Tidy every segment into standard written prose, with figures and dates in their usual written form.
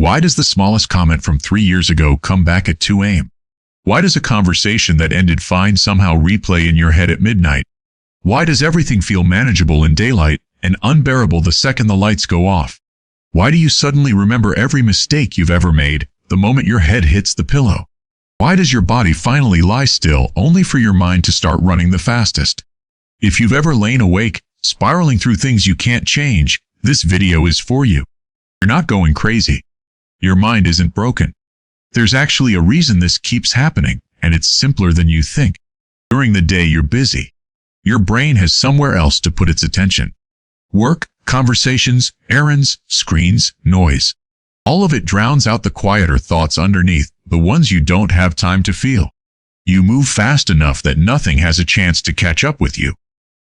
Why does the smallest comment from 3 years ago come back at 2 a.m.? Why does a conversation that ended fine somehow replay in your head at midnight? Why does everything feel manageable in daylight and unbearable the second the lights go off? Why do you suddenly remember every mistake you've ever made the moment your head hits the pillow? Why does your body finally lie still only for your mind to start running the fastest? If you've ever lain awake, spiraling through things you can't change, this video is for you. You're not going crazy. Your mind isn't broken. There's actually a reason this keeps happening, and it's simpler than you think. During the day you're busy. Your brain has somewhere else to put its attention. Work, conversations, errands, screens, noise. All of it drowns out the quieter thoughts underneath, the ones you don't have time to feel. You move fast enough that nothing has a chance to catch up with you.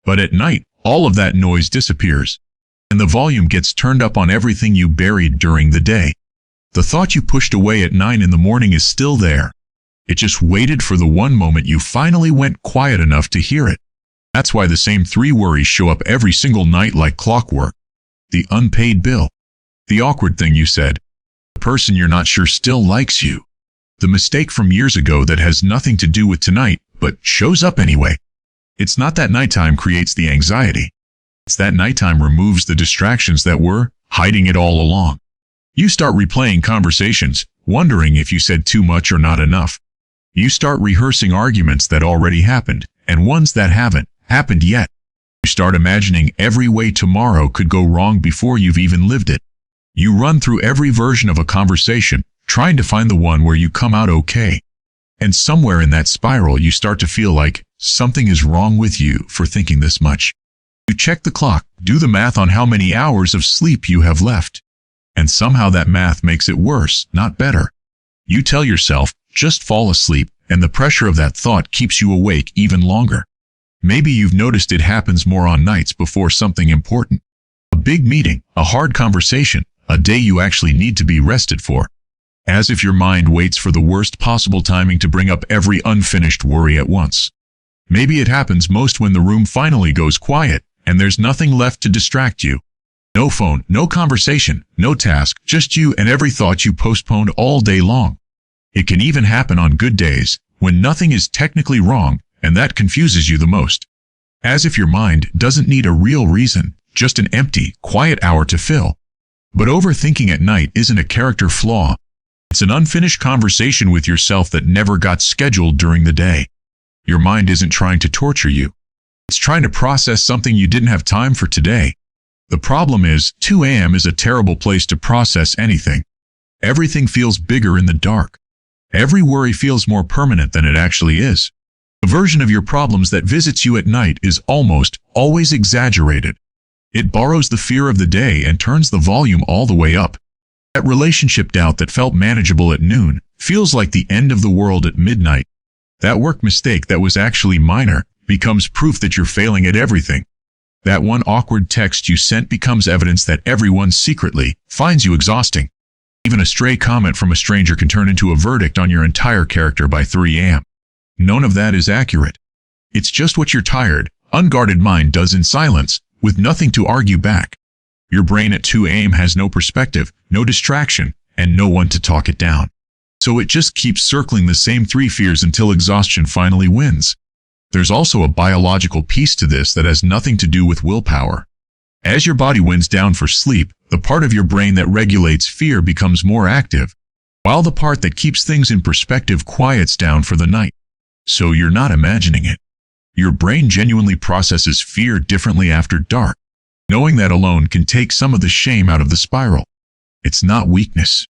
But at night, all of that noise disappears, and the volume gets turned up on everything you buried during the day. The thought you pushed away at 9 in the morning is still there. It just waited for the one moment you finally went quiet enough to hear it. That's why the same 3 worries show up every single night like clockwork. The unpaid bill. The awkward thing you said. The person you're not sure still likes you. The mistake from years ago that has nothing to do with tonight, but shows up anyway. It's not that nighttime creates the anxiety. It's that nighttime removes the distractions that were hiding it all along. You start replaying conversations, wondering if you said too much or not enough. You start rehearsing arguments that already happened, and ones that haven't happened yet. You start imagining every way tomorrow could go wrong before you've even lived it. You run through every version of a conversation, trying to find the one where you come out okay. And somewhere in that spiral you start to feel like something is wrong with you for thinking this much. You check the clock, do the math on how many hours of sleep you have left. And somehow that math makes it worse, not better. You tell yourself, just fall asleep, and the pressure of that thought keeps you awake even longer. Maybe you've noticed it happens more on nights before something important. A big meeting, a hard conversation, a day you actually need to be rested for. As if your mind waits for the worst possible timing to bring up every unfinished worry at once. Maybe it happens most when the room finally goes quiet, and there's nothing left to distract you. No phone, no conversation, no task, just you and every thought you postponed all day long. It can even happen on good days, when nothing is technically wrong, and that confuses you the most. As if your mind doesn't need a real reason, just an empty, quiet hour to fill. But overthinking at night isn't a character flaw. It's an unfinished conversation with yourself that never got scheduled during the day. Your mind isn't trying to torture you. It's trying to process something you didn't have time for today. The problem is, 2 a.m. is a terrible place to process anything. Everything feels bigger in the dark. Every worry feels more permanent than it actually is. The version of your problems that visits you at night is almost always exaggerated. It borrows the fear of the day and turns the volume all the way up. That relationship doubt that felt manageable at noon feels like the end of the world at midnight. That work mistake that was actually minor becomes proof that you're failing at everything. That one awkward text you sent becomes evidence that everyone secretly finds you exhausting. Even a stray comment from a stranger can turn into a verdict on your entire character by 3 a.m. None of that is accurate. It's just what your tired, unguarded mind does in silence, with nothing to argue back. Your brain at 2 a.m. has no perspective, no distraction, and no one to talk it down. So it just keeps circling the same 3 fears until exhaustion finally wins. There's also a biological piece to this that has nothing to do with willpower. As your body winds down for sleep, the part of your brain that regulates fear becomes more active, while the part that keeps things in perspective quiets down for the night. So you're not imagining it. Your brain genuinely processes fear differently after dark. Knowing that alone can take some of the shame out of the spiral. It's not weakness.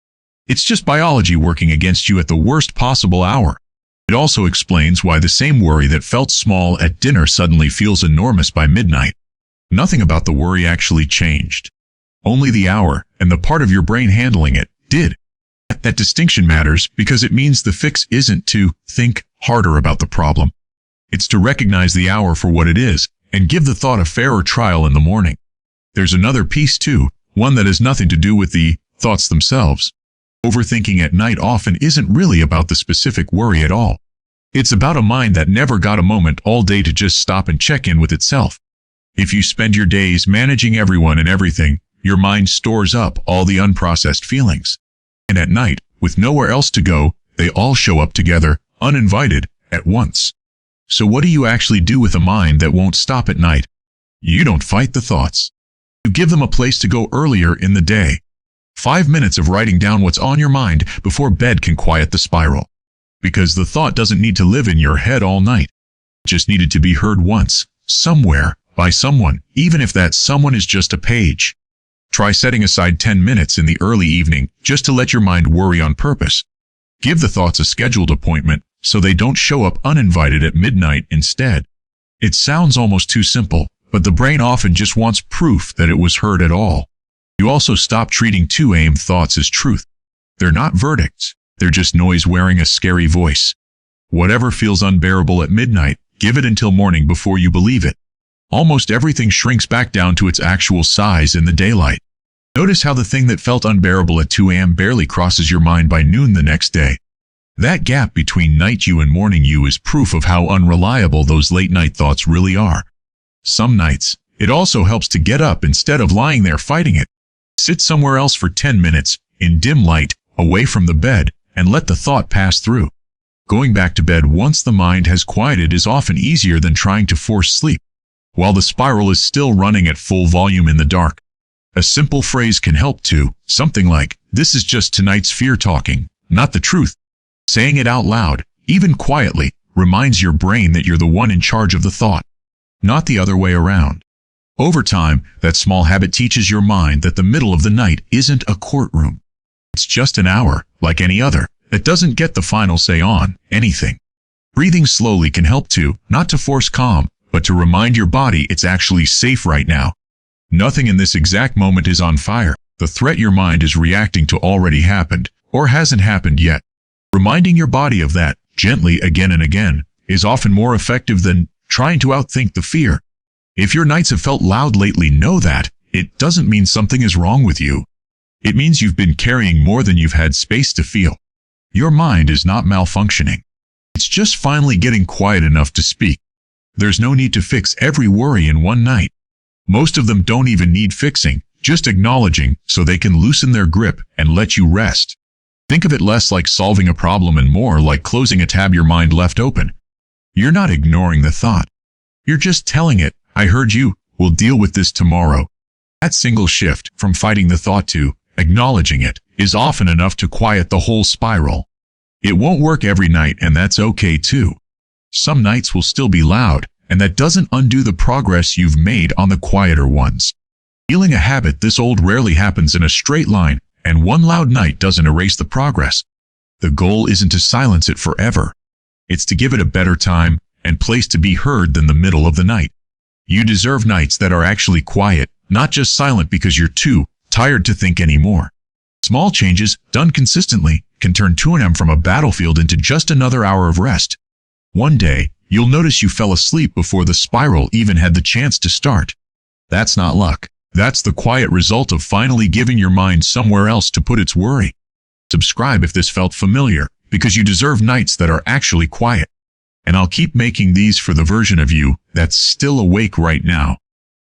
It's just biology working against you at the worst possible hour. It also explains why the same worry that felt small at dinner suddenly feels enormous by midnight. Nothing about the worry actually changed. Only the hour, and the part of your brain handling it, did. That distinction matters because it means the fix isn't to think harder about the problem. It's to recognize the hour for what it is, and give the thought a fairer trial in the morning. There's another piece too, one that has nothing to do with the thoughts themselves. Overthinking at night often isn't really about the specific worry at all. It's about a mind that never got a moment all day to just stop and check in with itself. If you spend your days managing everyone and everything, your mind stores up all the unprocessed feelings. And at night, with nowhere else to go, they all show up together, uninvited, at once. So what do you actually do with a mind that won't stop at night? You don't fight the thoughts. You give them a place to go earlier in the day. 5 minutes of writing down what's on your mind before bed can quiet the spiral. Because the thought doesn't need to live in your head all night. It just needed to be heard once, somewhere, by someone, even if that someone is just a page. Try setting aside 10 minutes in the early evening just to let your mind worry on purpose. Give the thoughts a scheduled appointment so they don't show up uninvited at midnight instead. It sounds almost too simple, but the brain often just wants proof that it was heard at all. You also stop treating 2 a.m. thoughts as truth. They're not verdicts. They're just noise wearing a scary voice. Whatever feels unbearable at midnight, give it until morning before you believe it. Almost everything shrinks back down to its actual size in the daylight. Notice how the thing that felt unbearable at 2 a.m. barely crosses your mind by noon the next day. That gap between night you and morning you is proof of how unreliable those late-night thoughts really are. Some nights, it also helps to get up instead of lying there fighting it. Sit somewhere else for 10 minutes, in dim light, away from the bed, and let the thought pass through. Going back to bed once the mind has quieted is often easier than trying to force sleep, while the spiral is still running at full volume in the dark. A simple phrase can help too, something like, "This is just tonight's fear talking, not the truth." Saying it out loud, even quietly, reminds your brain that you're the one in charge of the thought, not the other way around. Over time, that small habit teaches your mind that the middle of the night isn't a courtroom. It's just an hour, like any other, that doesn't get the final say on anything. Breathing slowly can help too, not to force calm, but to remind your body it's actually safe right now. Nothing in this exact moment is on fire. The threat your mind is reacting to already happened, or hasn't happened yet. Reminding your body of that, gently again and again, is often more effective than trying to outthink the fear. If your nights have felt loud lately, know that it doesn't mean something is wrong with you. It means you've been carrying more than you've had space to feel. Your mind is not malfunctioning. It's just finally getting quiet enough to speak. There's no need to fix every worry in one night. Most of them don't even need fixing, just acknowledging so they can loosen their grip and let you rest. Think of it less like solving a problem and more like closing a tab your mind left open. You're not ignoring the thought. You're just telling it, "I heard you, we'll deal with this tomorrow." That single shift from fighting the thought to acknowledging it is often enough to quiet the whole spiral. It won't work every night, and that's okay too. Some nights will still be loud, and that doesn't undo the progress you've made on the quieter ones. Healing a habit this old rarely happens in a straight line, and one loud night doesn't erase the progress. The goal isn't to silence it forever. It's to give it a better time and place to be heard than the middle of the night. You deserve nights that are actually quiet, not just silent because you're too tired to think anymore. Small changes, done consistently, can turn 2 a.m. from a battlefield into just another hour of rest. One day, you'll notice you fell asleep before the spiral even had the chance to start. That's not luck. That's the quiet result of finally giving your mind somewhere else to put its worry. Subscribe if this felt familiar, because you deserve nights that are actually quiet. And I'll keep making these for the version of you that's still awake right now.